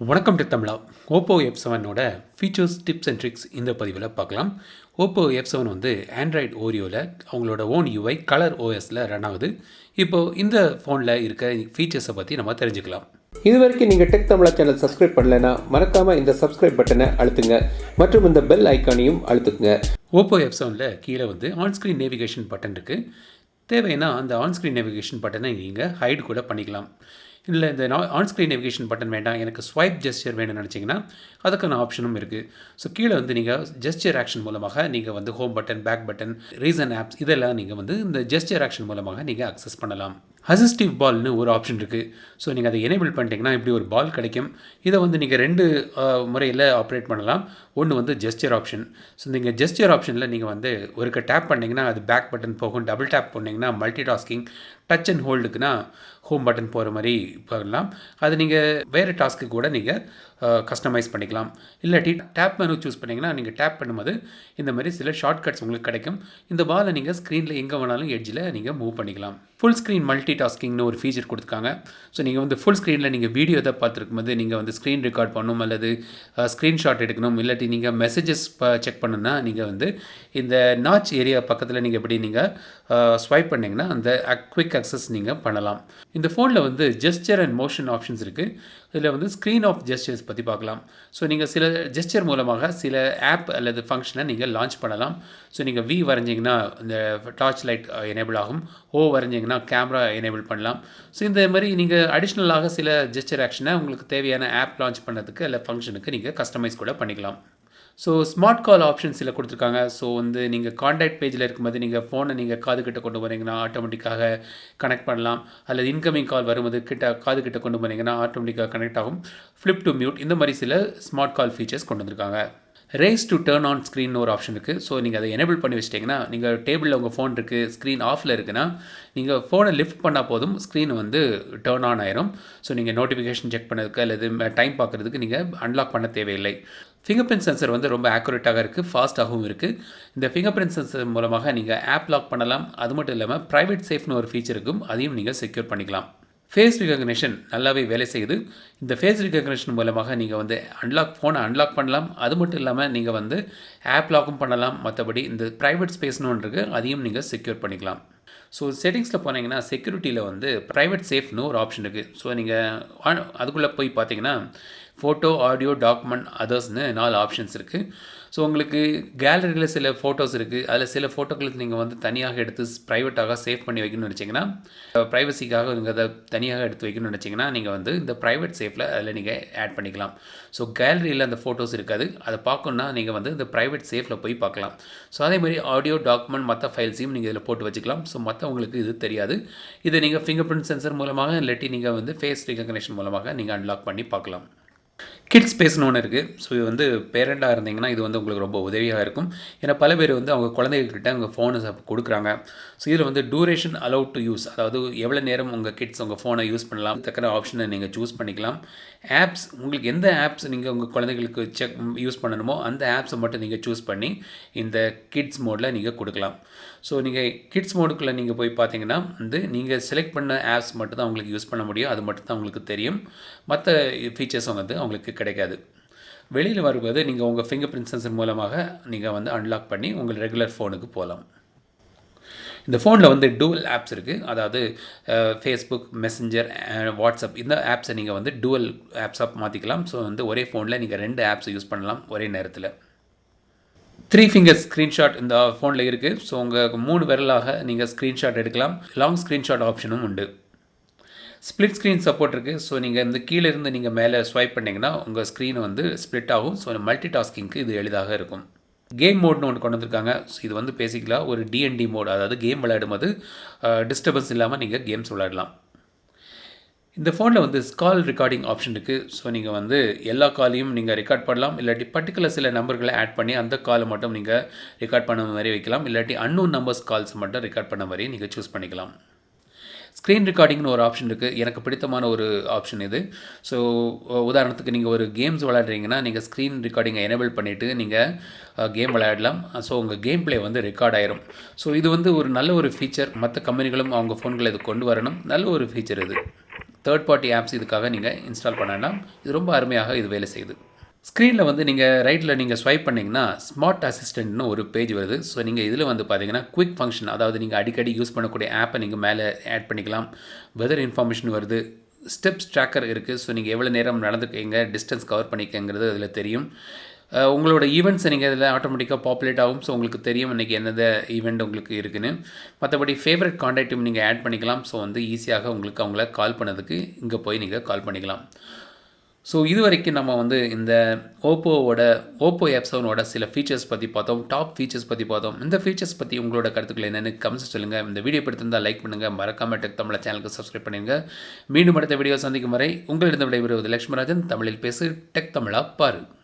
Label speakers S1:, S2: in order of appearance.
S1: வணக்கம் தமிழா. Oppo F7 ஓட features tips and tricks இந்த பதிவில் பார்க்கலாம். Oppo F7 வந்து ஆண்ட்ராய்டு ஓரியோவில் அவங்களோட ஓன் யூஐ கலர் ஓஎஸில் ரன் ஆகுது. இப்போது இந்த ஃபோனில் இருக்க ஃபீச்சர்ஸை பற்றி நம்ம தெரிஞ்சுக்கலாம்.
S2: இது வரைக்கும் நீங்கள் டெக் தமிழா சேனல் சப்ஸ்கிரைப் பண்ணலைன்னா மறக்காமல் இந்த சப்ஸ்கிரைப் பட்டனை அழுத்துங்க மற்றும் இந்த பெல் ஐக்கானையும் அழுத்துங்க.
S1: Oppo F7ல் கீழே வந்து ஆன்ஸ்க்ரீன் நேவிகேஷன் பட்டன் இருக்குது. தேவைன்னா அந்த ஆன்ஸ்க்ரீன் நேவிகேஷன் பட்டனை நீங்கள் ஹைட் கூட பண்ணிக்கலாம். இல்லை இந்த ஆன்ஸ்க்ரீன் நேவிகேஷன் பட்டன் வேண்டாம், எனக்கு ஸ்வைப் ஜெஸ்டர் வேணும்னு நினச்சிங்கன்னா அதுக்கான ஆப்ஷனும் இருக்குது. ஸோ கீழே வந்து நீங்கள் ஜெஸ்டர் ஆக்ஷன் மூலமாக நீங்கள் வந்து home button, back button, recent apps இதெல்லாம் நீங்கள் வந்து இந்த ஜெஸ்டர் ஆக்ஷன் மூலமாக நீங்கள் அக்சஸ் பண்ணலாம். அசிஸ்டிவ் பால்னு ஒரு ஆப்ஷன் இருக்குது. ஸோ நீங்கள் அதை எனேபிள் பண்ணிட்டீங்கன்னா இப்படி ஒரு பால் கிடைக்கும். இதை வந்து நீங்கள் ரெண்டு முறையில் ஆப்ரேட் பண்ணலாம். ஒன்று வந்து ஜெஸ்டர் ஆப்ஷன். ஸோ நீங்கள் ஜெஸ்டர் ஆப்ஷனில் நீங்கள் வந்து ஒருக்க டேப் பண்ணிங்கன்னா அது பேக் பட்டன் போகும். டபுள் டேப் பண்ணிங்கன்னா மல்டிடாஸ்கிங், டச் அண்ட் ஹோல்டுக்குன்னா ஹோம் பட்டன் போகிற மாதிரி பண்ணலாம். அது நீங்கள் வேறு டாஸ்க்கு கூட நீங்கள் கஸ்டமைஸ் பண்ணிக்கலாம். இல்லாட்டி டேப் மெனு சூஸ் பண்ணிங்கன்னா நீங்கள் டேப் பண்ணும்போது இந்த மாதிரி சில ஷார்ட்கட்ஸ் உங்களுக்கு கிடைக்கும். இந்த பாலை நீங்கள் ஸ்க்ரீனில் எங்கே வேணாலும் எட்ஜில் நீங்கள் மூவ் பண்ணிக்கலாம். ஃபுல் ஸ்க்ரீன் மல்டி டாஸ்கிங்னு ஒரு ஃபீச்சர் கொடுத்துருக்காங்க. ஸோ நீங்கள் வந்து ஃபுல் ஸ்க்ரீனில் நீங்கள் வீடியோ தான் பார்த்துருக்கும் போது நீங்கள் வந்து ஸ்க்ரீன் ரெக்கார்ட் பண்ணணும் அல்லது ஸ்க்ரீன்ஷாட் எடுக்கணும், இல்லாட்டி நீங்கள் மெசேஜஸ் செக் பண்ணணுன்னா நீங்கள் வந்து இந்த நாச் ஏரியா பக்கத்தில் நீங்கள் எப்படி நீங்கள் ஸ்வைப் பண்ணிங்கன்னா அந்த குவிக் அக்சஸ் நீங்கள் பண்ணலாம். இந்த ஃபோனில் வந்து ஜெஸ்டர் அண்ட் மோஷன் ஆப்ஷன்ஸ் இருக்குது. இதில் வந்து ஸ்க்ரீன் ஆஃப் ஜெஸ்டர்ஸ் பற்றி பார்க்கலாம். ஸோ நீங்கள் சில ஜெஸ்டர் மூலமாக சில ஆப் அல்லது ஃபங்க்ஷனை நீங்கள் லான்ச் பண்ணலாம். ஸோ நீங்கள் வி வரைஞ்சிங்கன்னா இந்த டார்ச் லைட் எனேபிள் ஆகும். ஓ வரைஞ்சிங்கன்னா கேமரா எனேபிள் பண்ணலாம். ஸோ இந்த மாதிரி நீங்கள் அடிஷ்னலாக சில ஜெஸ்டர் ஆக்ஷனை உங்களுக்கு தேவையான ஆப் லான்ச் பண்ணுறதுக்கு இல்லை ஃபங்க்ஷனுக்கு நீங்கள் கஸ்டமைஸ் கூட பண்ணிக்கலாம். ஸோ ஸ்மார்ட் கால் ஆப்ஷன்ஸ் சில கொடுத்துருக்காங்க. ஸோ வந்து நீங்கள் காண்டாக்ட் பேஜில் இருக்கும்போது நீங்கள் ஃபோனை நீங்கள் காதுகிட்ட கொண்டு போனீங்கன்னா ஆட்டோமேட்டிக்காக கனெக்ட் பண்ணலாம். அல்லது இன்கமிங் கால் வரும்போது காதுகிட்ட கொண்டு போனீங்கன்னா ஆட்டோமேட்டிக்காக கனெக்ட் ஆகும். ஃப்ளிப் டு மியூட் இந்த மாதிரி சில ஸ்மார்ட் கால் ஃபீச்சர்ஸ் கொண்டு வந்திருக்காங்க. Race to turn on screen ஒரு ஆப்ஷன் இருக்குது. ஸோ நீங்கள் அதை எனேபிள் பண்ணி வச்சிட்டிங்கன்னா நீங்கள் டேபிளில் உங்கள் ஃபோன் இருக்குது, ஸ்க்ரீன் ஆஃபில் இருக்குன்னா நீங்கள் ஃபோனை லிஃப்ட் பண்ணால் போதும் ஸ்க்ரீன் வந்து டர்ன் ஆன் ஆயிரும். ஸோ நீங்கள் நோட்டிஃபிகேஷன் செக் பண்ணதுக்கு அல்லது டைம் பார்க்குறதுக்கு நீங்கள் அன்லாக் பண்ண தேவையில்லை. ஃபிங்கர்பிரிண்ட் சென்சர் வந்து ரொம்ப ஆக்குரேட்டாக இருக்குது, ஃபாஸ்ட்டாகவும் இருக்குது. இந்த ஃபிங்கர்பிரிண்ட் சென்சர் மூலமாக நீங்கள் ஆப் லாக் பண்ணலாம். அது மட்டும் இல்லாமல் ப்ரைவேட் சேஃப்னு ஒரு ஃபீச்சர் இருக்கும், அதையும் நீங்கள் செக்யூர் பண்ணிக்கலாம். ஃபேஸ் ரிகக்னிஷன் நல்லாவே வேலை செய்யுது. இந்த ஃபேஸ் ரிகக்னிஷன் மூலமாக நீங்கள் வந்து ஃபோனை அன்லாக் பண்ணலாம். அது மட்டும் இல்லாமல் நீங்கள் வந்து ஆப் லாக்கும் பண்ணலாம். மற்றபடி இந்த ப்ரைவேட் ஸ்பேஸ்னு ஒன்று இருக்குது, அதையும் நீங்கள் செக்யூர் பண்ணிக்கலாம். ஸோ செட்டிங்ஸில் போனீங்கன்னா செக்யூரிட்டியில் வந்து ப்ரைவேட் சேஃப்னு ஒரு ஆப்ஷன் இருக்குது. ஸோ நீங்கள் அதுக்குள்ளே போய் பார்த்தீங்கன்னா ஃபோட்டோ, ஆடியோ, டாக்குமெண்ட், அதர்ஸ்னு 4 ஆப்ஷன்ஸ் இருக்குது. ஸோ உங்களுக்கு கேலரியில் சில ஃபோட்டோஸ் இருக்குது. அதில் சில ஃபோட்டோக்களுக்கு நீங்கள் வந்து தனியாக எடுத்து ப்ரைவேட்டாக சேவ் பண்ணி வைக்கணும்னு நினச்சிங்கன்னா, ப்ரைவசிக்காக நீங்கள் அதை தனியாக எடுத்து வைக்கணும்னு நினச்சிங்கன்னா நீங்கள் வந்து இந்த ப்ரைவேட் சேஃபில் அதில் நீங்கள் ஆட் பண்ணிக்கலாம். ஸோ கேலரியில் அந்த ஃபோட்டோஸ் இருக்காது, அதை பார்க்கணுன்னா நீங்கள் வந்து இந்த ப்ரைவேட் சேஃபில் போய் பார்க்கலாம். ஸோ அதே மாதிரி ஆடியோ, டாக்குமெண்ட், மற்ற ஃபைல்ஸையும் நீங்கள் இதில் போட்டு வச்சுக்கலாம். ஸோ மற்றவங்களுக்கு இது தெரியாது. இதை நீங்கள் ஃபிங்கர் பிரிண்ட் சென்சர் மூலமாக இல்லாட்டி நீங்கள் வந்து ஃபேஸ் ரிகக்னிஷன் மூலமாக நீங்கள் அன்லாக் பண்ணி பார்க்கலாம். கிட்ஸ் ஸ்பேஸ்னு ஒன்று இருக்குது. ஸோ இது வந்து பேரண்டாக இருந்தீங்கன்னா இது வந்து உங்களுக்கு ரொம்ப உதவியாக இருக்கும். ஏன்னா பல பேர் வந்து அவங்க குழந்தைகள்கிட்ட அவங்க ஃபோனை கொடுக்குறாங்க. ஸோ இதில் வந்து டூரேஷன் அலவுட் டு யூஸ், அதாவது எவ்வளோ நேரம் உங்கள் கிட்ஸ் உங்கள் ஃபோனை யூஸ் பண்ணலாம் தக்கிற ஆப்ஷனை நீங்கள் சூஸ் பண்ணிக்கலாம். ஆப்ஸ் உங்களுக்கு எந்த ஆப்ஸ் நீங்கள் உங்கள் குழந்தைகளுக்கு யூஸ் பண்ணணுமோ அந்த ஆப்ஸை மட்டும் நீங்கள் சூஸ் பண்ணி இந்த கிட்ஸ் மோடில் நீங்கள் கொடுக்கலாம். ஸோ நீங்கள் கிட்ஸ் மோடுக்குள்ளே நீங்கள் போய் பார்த்தீங்கன்னா வந்து நீங்கள் செலக்ட் பண்ண ஆப்ஸ் மட்டும் தான் அவங்களுக்கு யூஸ் பண்ண முடியும். அது மட்டும் தான் உங்களுக்கு தெரியும். மற்ற ஃபீச்சர்ஸ் வந்து அவங்களுக்கு கிடைக்காது. வெளியில் வரும்போது நீங்கள் உங்கள் ஃபிங்கர் பிரிண்ட் சென்சர் மூலமாக நீங்கள் வந்து அன்லாக் பண்ணி உங்கள் ரெகுலர் ஃபோனுக்கு போகலாம். இந்த ஃபோனில் வந்து டூவல் ஆப்ஸ் இருக்குது. அதாவது ஃபேஸ்புக், மெசஞ்சர், வாட்ஸ்அப் இந்த ஆப்ஸை நீங்கள் வந்து டூவல் ஆப்ஸாக மாற்றிக்கலாம். ஸோ வந்து ஒரே ஃபோனில் நீங்கள் 2 ஆப்ஸை யூஸ் பண்ணலாம் ஒரே நேரத்தில். 3 ஃபிங்கர் ஸ்க்ரீன்ஷாட் இந்த ஃபோனில் இருக்குது. ஸோ உங்கள் 3 விரலாக நீங்கள் ஸ்க்ரீன்ஷாட் எடுக்கலாம். லாங் ஸ்க்ரீன்ஷாட் ஆப்ஷனும் உண்டு. ஸ்ப்ளிட் ஸ்க்ரீன் சப்போர்ட் இருக்குது. ஸோ நீங்கள் இந்த கீழே இருந்து நீங்கள் மேலே ஸ்வைப் பண்ணிங்கன்னா உங்கள் ஸ்க்ரீன் வந்து ஸ்ப்ளிட் ஆகும். ஸோ மல்டி டாஸ்கிங்க்கு இது எளிதாக இருக்கும். கேம் மோட்னு ஒன்று கொண்டு வந்திருக்காங்க. ஸோ இது வந்து பேசிக்கலாக ஒரு டிஎன்டி மோட், அதாவது கேம் விளையாடும்போது டிஸ்டர்பன்ஸ் இல்லாமல் நீங்கள் கேம்ஸ் விளையாடலாம். இந்த ஃபோனில் வந்து கால் ரெக்கார்டிங் ஆப்ஷன் இருக்குது. ஸோ நீங்கள் வந்து எல்லா காலையும் நீங்கள் ரெக்கார்ட் பண்ணலாம். இல்லாட்டி பர்டிகுலர் சில நம்பர்களை ஆட் பண்ணி அந்த காலை மட்டும் நீங்கள் ரெக்கார்ட் பண்ண மாதிரி வைக்கலாம். இல்லாட்டி அன்னோன் நம்பர்ஸ் கால்ஸ் மட்டும் ரெக்கார்ட் பண்ண மாதிரி நீங்கள் சூஸ் பண்ணிக்கலாம். ஸ்க்ரீன் ரெக்கார்டிங்னு ஒரு ஆப்ஷன் இருக்குது. எனக்கு பிடித்தமான ஒரு ஆப்ஷன் இது. ஸோ உதாரணத்துக்கு நீங்கள் ஒரு கேம்ஸ் விளையாடுறீங்கன்னா நீங்கள் ஸ்க்ரீன் ரெக்கார்டிங்கை எனேபிள் பண்ணிவிட்டு நீங்கள் கேம் விளையாடலாம். ஸோ உங்கள் கேம் ப்ளே வந்து ரெக்கார்ட் ஆயிரும். ஸோ இது வந்து ஒரு நல்ல ஒரு ஃபீச்சர். மற்ற கம்பெனிகளும் அவங்க ஃபோன்களை இது கொண்டு வரணும். நல்ல ஒரு ஃபீச்சர் இது. தேர்ட் பார்ட்டி ஆப்ஸ் இதுக்காக நீங்கள் இன்ஸ்டால் பண்ணலாம். இது ரொம்ப அருமையாக இது வேலை செய்யுது. ஸ்க்ரீனில் வந்து நீங்கள் ரைட்டில் நீங்கள் ஸ்வைப் பண்ணிங்கன்னா ஸ்மார்ட் அசிஸ்டன்ட்னு ஒரு பேஜ் வருது. ஸோ நீங்கள் இதில் வந்து பார்த்தீங்கன்னா குவிக் ஃபங்க்ஷன், அதாவது நீங்கள் அடிக்கடி யூஸ் பண்ணக்கூடிய ஆப்பை நீங்கள் மேலே ஆட் பண்ணிக்கலாம். வெதர் இன்ஃபர்மேஷன் வருது, ஸ்டெப்ஸ் ட்ராக்கர் இருக்குது. ஸோ நீங்கள் எவ்வளோ நேரம் நடந்துக்கீங்க, டிஸ்டன்ஸ் கவர் பண்ணிக்கங்கிறது அதில் தெரியும். உங்களோட ஈவெண்ட்ஸை நீங்கள் இதில் ஆட்டோமேட்டிக்காக பாப்புலேட் ஆகும். ஸோ உங்களுக்கு தெரியும் இன்றைக்கி எந்தெந்த ஈவெண்ட் உங்களுக்கு இருக்குன்னு. மற்றபடி ஃபேவரட் கான்டாக்ட்டும் நீங்கள் ஆட் பண்ணிக்கலாம். ஸோ வந்து ஈஸியாக உங்களுக்கு அவங்கள கால் பண்ணதுக்கு இங்கே போய் நீங்கள் கால் பண்ணிக்கலாம். ஸோ இது வரைக்கும் நம்ம வந்து இந்த Oppo F7 சில ஃபீச்சர்ஸ் பற்றி பார்த்தோம், டாப் ஃபீச்சர்ஸ் பற்றி பார்த்தோம். இந்த ஃபீச்சர்ஸ் பற்றி உங்களோட கருத்துக்கள் என்னென்னு கமெண்ட்ஸ் சொல்லுங்கள். இந்த வீடியோ பிடித்திருந்தால் லைக் பண்ணுங்கள், மறக்காமல் டெக் தமிழ் சேனலுக்கு சப்ஸ்கிரைப் பண்ணுங்க. மீண்டும் அடுத்த வீடியோ சந்திக்கும் வரை உங்களிடம் விடைபெறுவது லட்சுமராஜன். தமிழில் பேசு, டெக் தமிழா பாரு.